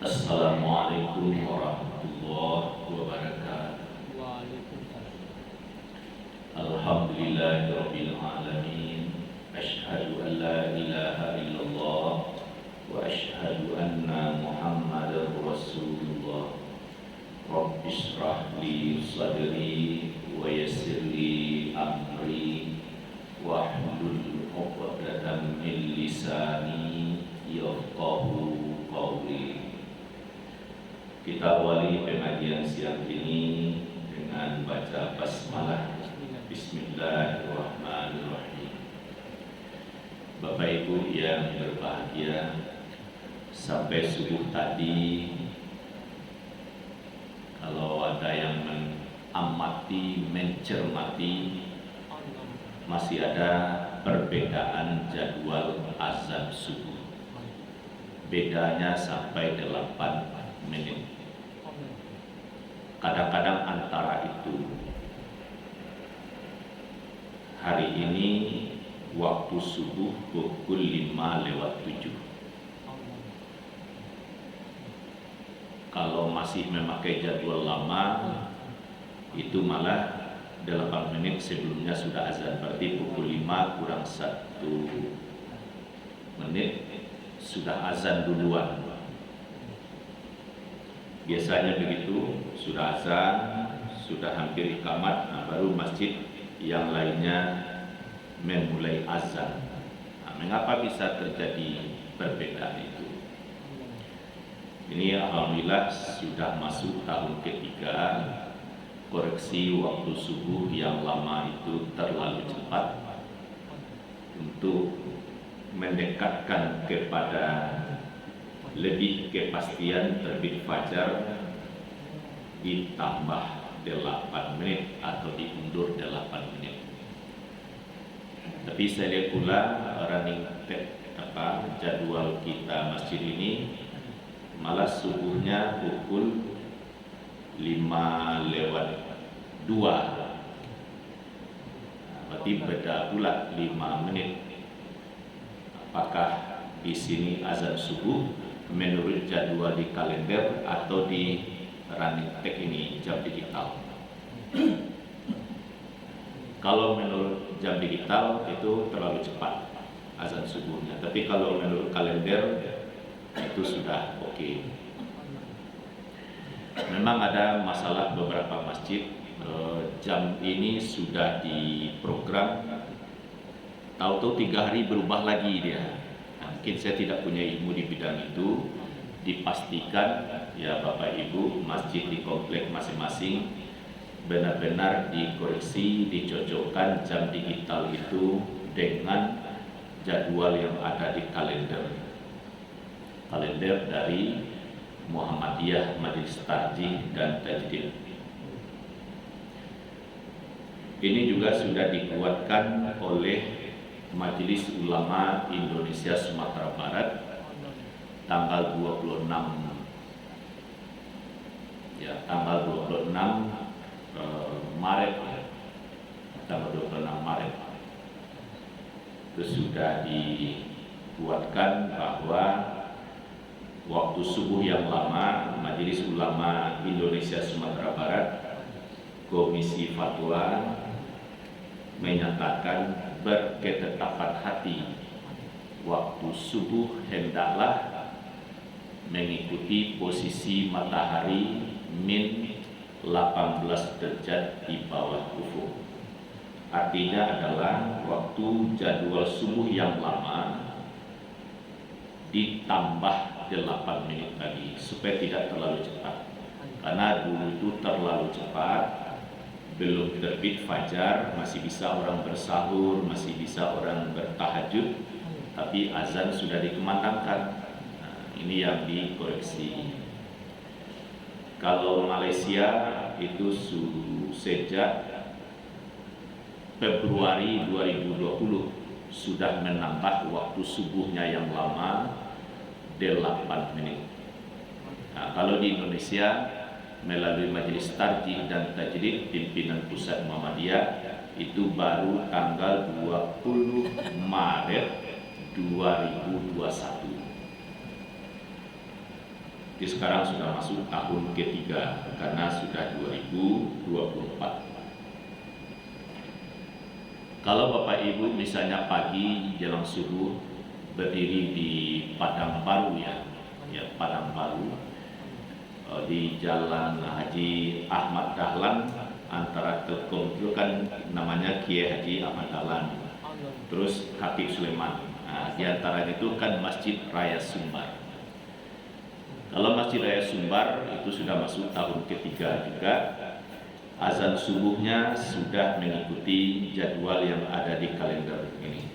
Assalamualaikum warahmatullahi wabarakatuh. Waalaikumsalam. Alhamdulillahirabbil alamin. Asyhadu an la ilaha illallah wa asyhadu anna Muhammadar Rasulullah. Rabbi shrah li sadri wa yassir li amri wahlul 'uqdatam min lisani yafqahu qawli. Kita awali pengajian siang ini dengan baca basmalah. Bismillahirrahmanirrahim. Bapak Ibu yang berbahagia, sampai subuh tadi kalau ada yang mengamati, mencermati, masih ada perbedaan jadwal azan subuh. Bedanya sampai 8 menit. Kadang-kadang antara itu. Hari ini waktu subuh pukul 5:07. Kalau masih memakai jadwal lama, itu malah 8 menit sebelumnya sudah azan. Berarti pukul 5 kurang 1 menit sudah azan duluan. Biasanya begitu, sudah azan, sudah hampir iqamat, baru masjid yang lainnya memulai azan. Mengapa bisa terjadi perbedaan itu? Ini alhamdulillah sudah masuk tahun ketiga. Koreksi waktu subuh yang lama itu terlalu cepat untuk mendekatkan kepada lebih kepastian terbit fajar, ditambah 8 menit atau diundur 8 menit. Tapi saya lihat pula running jadwal kita masjid ini malah subuhnya pukul 5:02. Berarti beda pula 5 menit. Apakah di sini azan subuh menurut jadwal di kalender atau di running tag ini jam digital? Kalau menurut jam digital itu terlalu cepat azan subuhnya, tapi kalau menurut kalender itu sudah oke. Memang ada masalah beberapa masjid, jam ini sudah diprogram, tahu-tahu 3 hari berubah lagi dia. Mungkin saya tidak punya ilmu di bidang itu. Dipastikan ya Bapak Ibu, masjid di komplek masing-masing benar-benar dikoreksi, dicocokkan jam digital itu dengan jadwal yang ada di kalender dari Muhammadiyah Majelis Tarjih dan Tajdid. Ini juga sudah dikuatkan oleh Majelis Ulama Indonesia Sumatera Barat tanggal 26 Maret tanggal 26 Maret itu sudah dikuatkan bahwa waktu subuh yang lama Majelis Ulama Indonesia Sumatera Barat Komisi Fatwa menyatakan berketetapan hati waktu subuh hendaklah mengikuti posisi matahari min 18 derajat di bawah ufuk. Artinya adalah waktu jadwal subuh yang lama ditambah 8 menit tadi supaya tidak terlalu cepat. Karena dulu itu terlalu cepat, belum terbit fajar, masih bisa orang bersahur, masih bisa orang bertahajud, tapi azan sudah dikumandangkan. Ini yang dikoreksi. Kalau Malaysia itu sejak Februari 2020 sudah menambah waktu subuhnya yang lama 8 menit. Kalau di Indonesia melalui Majelis Tarjih dan Tajdid pimpinan pusat Muhammadiyah itu baru tanggal 20 Maret 2021. Jadi sekarang sudah masuk tahun ketiga karena sudah 2024. Kalau Bapak Ibu misalnya pagi jelang subuh berdiri di Padang Baru ya Padang Baru di Jalan Haji Ahmad Dahlan antara Telkom itu kan namanya Kiai Haji Ahmad Dahlan, terus Khatib Sulaiman. Nah, di antaranya itu kan Masjid Raya Sumbar. Kalau Masjid Raya Sumbar itu sudah masuk tahun ketiga juga. Azan subuhnya sudah mengikuti jadwal yang ada di kalender ini.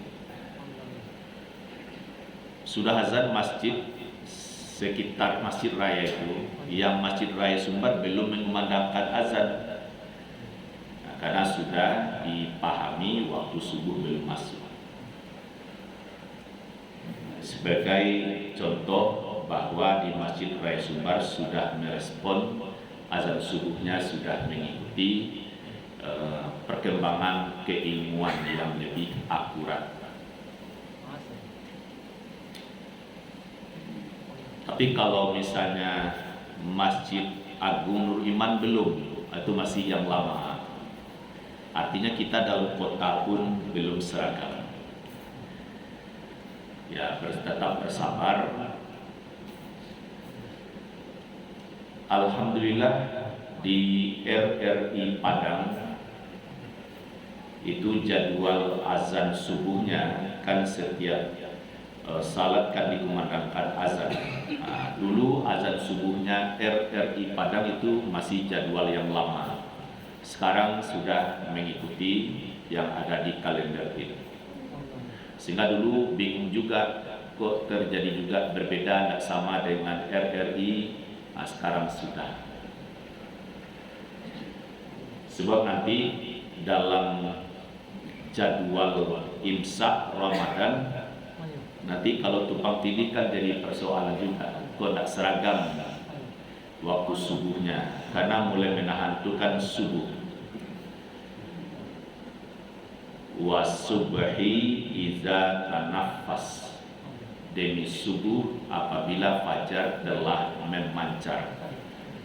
Sudah azan masjid sekitar Masjid Raya itu, yang Masjid Raya Sumbar belum mengumandangkan azan. Nah, karena sudah dipahami waktu subuh belum masuk. Sebagai contoh bahwa di Masjid Raya Sumbar sudah merespon azan subuhnya sudah mengikuti perkembangan keilmuan yang lebih akurat. Tapi kalau misalnya Masjid Agung Nur Iman belum, itu masih yang lama. Artinya kita dalam kota pun belum seragam. Ya, tetap bersabar. Alhamdulillah di RRI Padang itu jadwal azan subuhnya kan setiap salat kan dikumandangkan azan. Nah, dulu azan subuhnya RRI Padang itu masih jadwal yang lama. Sekarang sudah mengikuti yang ada di kalender ini. Sehingga dulu bingung juga kok terjadi juga berbeda, tidak sama dengan RRI. Nah, sekarang sudah. Sebab nanti dalam jadwal imsak Ramadan nanti kalau tumpang tindih kan jadi persoalan juga. Kok tak seragam waktu subuhnya, karena mulai menahan itu kan subuh. Wasubhi iza tanafas, demi subuh apabila fajar telah memancar.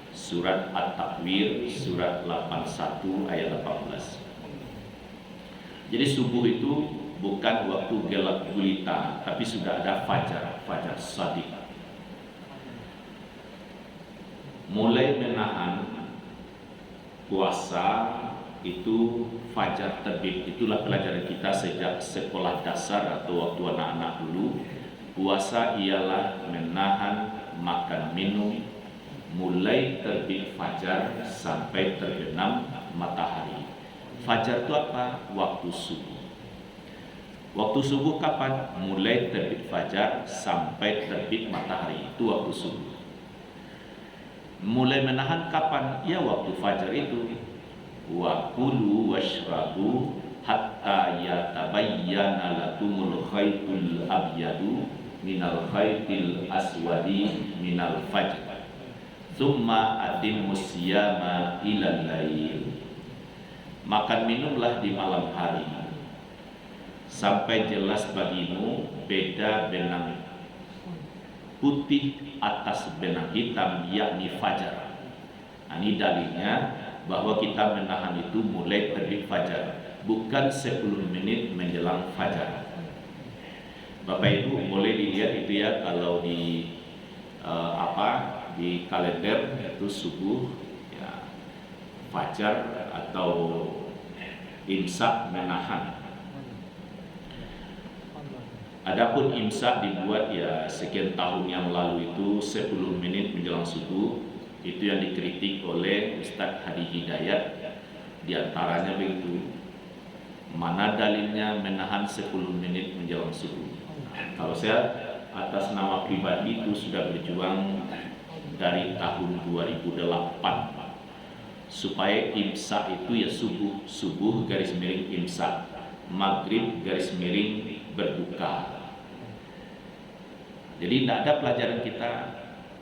Surat At-Takwir surat 81 ayat 18. Jadi subuh itu bukan waktu gelap gulita, tapi sudah ada fajar shadiq. Mulai menahan puasa itu fajar terbit. Itulah pelajaran kita sejak sekolah dasar atau waktu anak-anak dulu. Puasa ialah menahan makan minum mulai terbit fajar sampai terbenam matahari. Fajar itu apa? Waktu subuh. Waktu subuh kapan? Mulai terbit fajar sampai terbit matahari, itu waktu subuh. Mulai menahan kapan? Ya waktu fajar itu. Wa kulu washrabu hatta yatabayyana lakumul khaytul abyadu minal khaytil aswadi minal fajr. Tsumma atimmus siyama ilal lail. Makan minumlah di malam hari sampai jelas bagimu beda benang putih atas benang hitam, yakni fajar. Nah, ini dalilnya bahwa kita menahan itu mulai terbit fajar, bukan 10 menit menjelang fajar. Bapak Ibu boleh dilihat itu ya, kalau di di kalender itu subuh ya, fajar atau imsak menahan. Adapun imsak dibuat ya sekian tahun yang lalu itu 10 menit menjelang subuh. Itu yang dikritik oleh Ustadz Hadi Hidayat. Di antaranya begitu. Mana dalilnya menahan 10 menit menjelang subuh? Kalau saya atas nama pribadi itu sudah berjuang dari tahun 2008 supaya imsak itu ya subuh garis miring imsak, maghrib garis miring berbuka. Jadi tidak ada pelajaran kita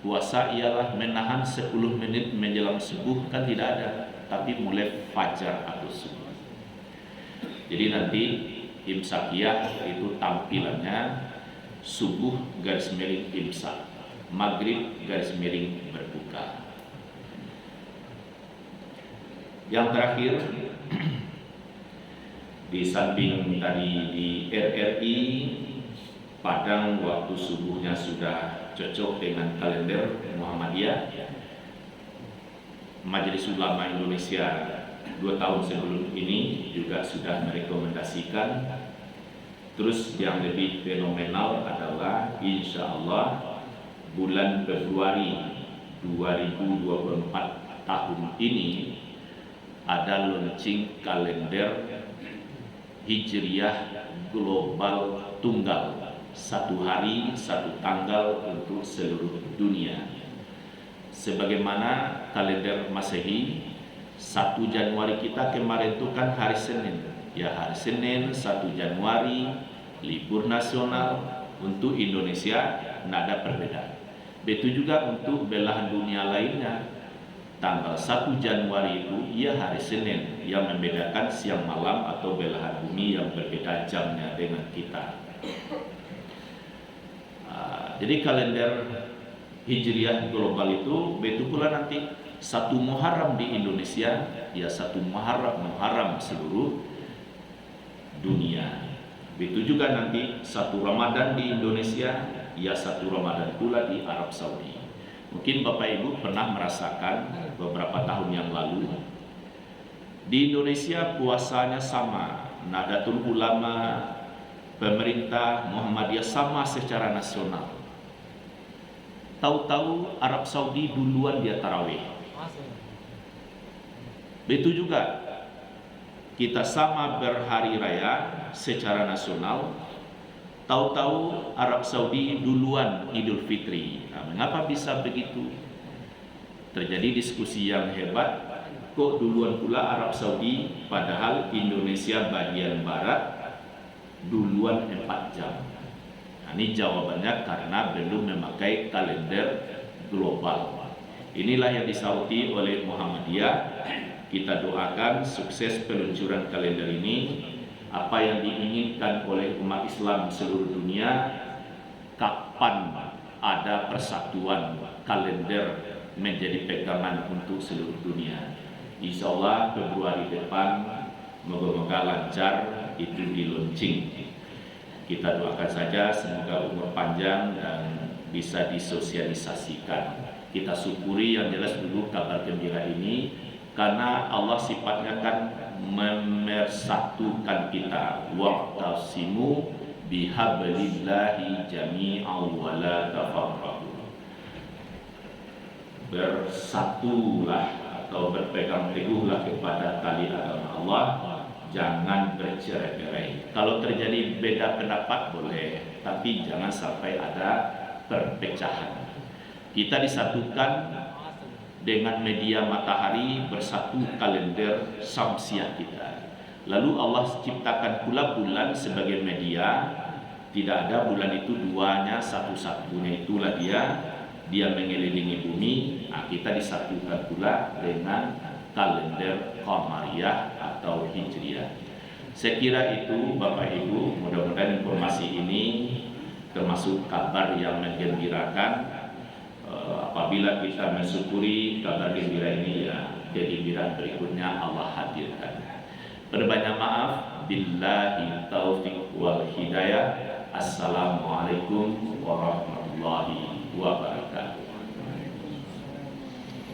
puasa ialah menahan 10 menit menjelang subuh, kan tidak ada, tapi mulai fajar atau subuh. Jadi nanti imsakiyah itu tampilannya subuh garis miring imsak. maghrib garis miring berbuka. Yang terakhir, di samping tadi di RRI Padang waktu subuhnya sudah cocok dengan kalender Muhammadiyah, Majelis Ulama Indonesia 2 tahun sebelum ini juga sudah merekomendasikan. Terus yang lebih fenomenal adalah insya Allah bulan Februari 2024 tahun ini ada launching kalender Hijriyah global tunggal, 1 hari 1 tanggal untuk seluruh dunia. Sebagaimana kalender Masehi 1 Januari kita kemarin itu kan hari Senin. Ya, hari Senin 1 Januari libur nasional. Untuk Indonesia tidak ada perbedaan. Begitu juga untuk belahan dunia lainnya. Tanggal 1 Januari itu ia hari Senin, yang membedakan siang malam atau belahan bumi yang berbeda jamnya dengan kita. Jadi kalender Hijriyah global itu betul pula nanti 1 Muharram di Indonesia, ya 1 Muharram seluruh dunia. Begitu juga nanti 1 Ramadan di Indonesia, ya 1 Ramadan pula di Arab Saudi. Mungkin Bapak Ibu pernah merasakan beberapa tahun yang lalu di Indonesia puasanya sama, Nahdlatul Ulama, pemerintah Muhammadiyah sama secara nasional. Tahu-tahu Arab Saudi duluan dia tarawih. Begitu juga kita sama berhari raya secara nasional. Tahu-tahu Arab Saudi duluan Idul Fitri. Nah, mengapa bisa begitu? Terjadi diskusi yang hebat. Kok duluan pula Arab Saudi, padahal Indonesia bagian barat duluan 4 jam. Nah, ini jawabannya karena belum memakai kalender global. Inilah yang disauti oleh Muhammadiyah. Kita doakan sukses peluncuran kalender ini. Apa yang diinginkan oleh umat Islam seluruh dunia, kapan ada persatuan kalender menjadi pegangan untuk seluruh dunia. Insya Allah Februari depan moga-moga lancar itu di launching. Kita doakan saja semoga umur panjang dan bisa disosialisasikan. Kita syukuri yang jelas dulu kabar gembira ini, karena Allah sifatnya kan memersatukan kita. Wa'tasimu bihablillahi jami'an wa la tafarraqu. Bersatulah atau berpegang teguhlah kepada tali agama Allah, jangan bercerai-berai. Kalau terjadi beda pendapat boleh, tapi jangan sampai ada perpecahan. Kita disatukan dengan media matahari, bersatu kalender Syamsiah kita. Lalu Allah ciptakan pula bulan sebagai media. Tidak ada bulan itu duanya, satu-satunya itulah dia mengelilingi bumi. Nah, kita disatukan pula dengan kalender Qamariyah atau Hijriyah. Saya kira itu Bapak Ibu, mudah-mudahan informasi ini termasuk kabar yang menggembirakan. Apabila kita mensyukuri kabar gembira ini, ya kegembiraan berikutnya Allah hadirkan. Berbanyak maaf. Billahi taufiq wal hidayah. Assalamualaikum warahmatullahi wabarakatuh.